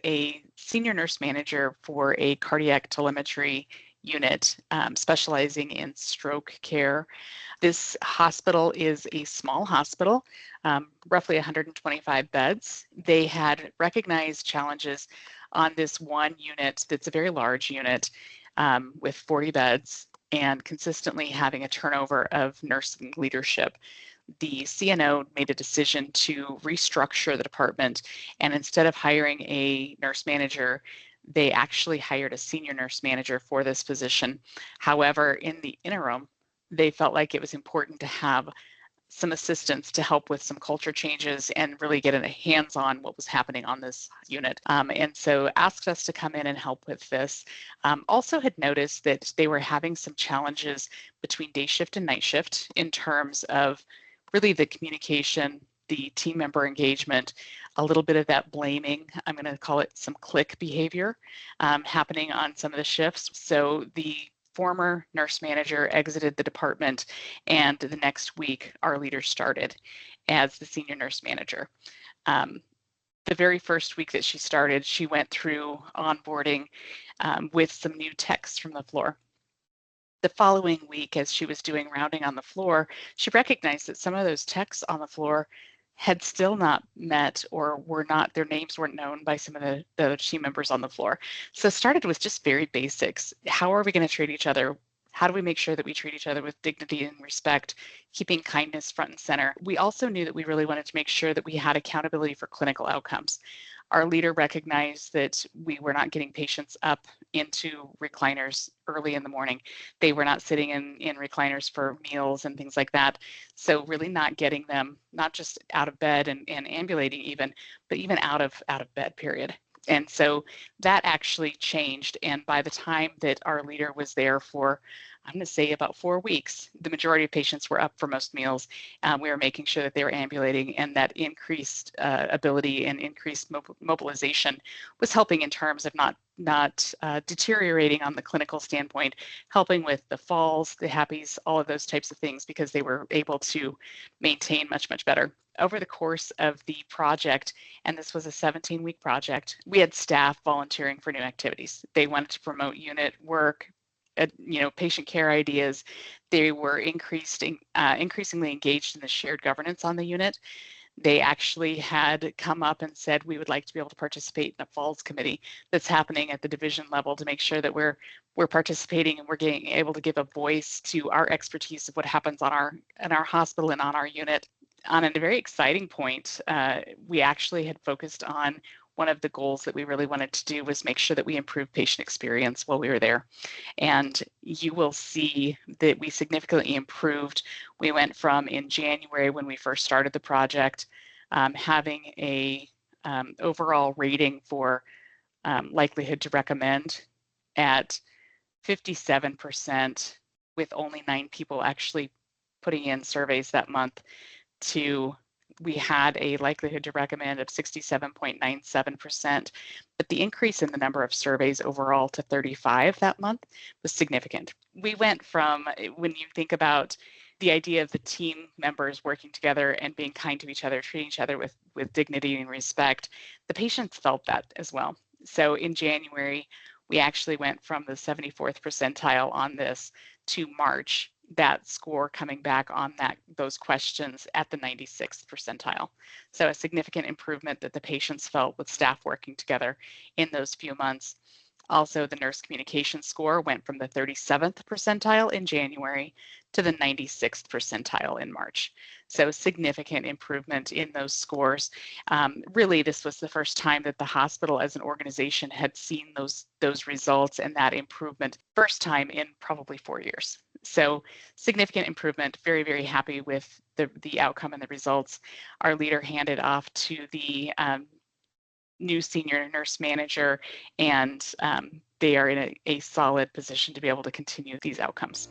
a senior nurse manager for a cardiac telemetry unit specializing in stroke care. This hospital is a small hospital, roughly 125 beds. They had recognized challenges on this one unit that's a very large unit with 40 beds and consistently having a turnover of nursing leadership. The CNO made a decision to restructure the department, and instead of hiring a nurse manager, they actually hired a senior nurse manager for this position. However, in the interim, they felt like it was important to have some assistance to help with some culture changes and really get a hands-on what was happening on this unit. And so asked us to come in and help with this. Also had noticed that they were having some challenges between day shift and night shift in terms of really the communication, the team member engagement, a little bit of that blaming, I'm going to call it some click behavior happening on some of the shifts. So the former nurse manager exited the department, and the next week our leader started as the senior nurse manager. The very first week that she started, she went through onboarding with some new techs from the floor. The following week, as she was doing rounding on the floor, she recognized that some of those techs on the floor had still not met or were not, their names weren't known by some of the team members on the floor. So it started with just very basics. How are we going to treat each other? How do we make sure that we treat each other with dignity and respect, keeping kindness front and center? We also knew that we really wanted to make sure that we had accountability for clinical outcomes. Our leader recognized that we were not getting patients up into recliners early in the morning. They were not sitting in recliners for meals and things like that. So really not getting them, not just out of bed and ambulating even, but even out of bed, period. And so that actually changed. And by the time that our leader was there for, I'm going to say about 4 weeks, the majority of patients were up for most meals. We were making sure that they were ambulating, and that increased ability and increased mobilization was helping in terms of not deteriorating on the clinical standpoint, helping with the falls, the happies, all of those types of things, because they were able to maintain much, much better. Over the course of the project, and this was a 17-week project, we had staff volunteering for new activities. They wanted to promote unit work, patient care ideas. They were increasingly engaged in the shared governance on the unit. They actually had come up and said, we would like to be able to participate in a falls committee that's happening at the division level to make sure that we're participating and we're getting able to give a voice to our expertise of what happens in our hospital and on our unit. On a very exciting point, we actually had focused on one of the goals that we really wanted to do was make sure that we improve patient experience while we were there. And you will see that we significantly improved. We went from, in January when we first started the project, having a overall rating for likelihood to recommend at 57%, with only 9 people actually putting in surveys that month, to we had a likelihood to recommend of 67.97%, but the increase in the number of surveys overall to 35 that month was significant. We went from, when you think about the idea of the team members working together and being kind to each other, treating each other with dignity and respect, the patients felt that as well. So in January, we actually went from the 74th percentile on this to March, that score coming back on those questions at the 96th percentile. So a significant improvement that the patients felt with staff working together in those few months. Also, the nurse communication score went from the 37th percentile in January to the 96th percentile in March. So significant improvement in those scores. Really, this was the first time that the hospital as an organization had seen those results and that improvement, first time in probably 4 years. So significant improvement, very, very happy with the outcome and the results. Our leader handed off to the new senior nurse manager, and they are in a solid position to be able to continue these outcomes.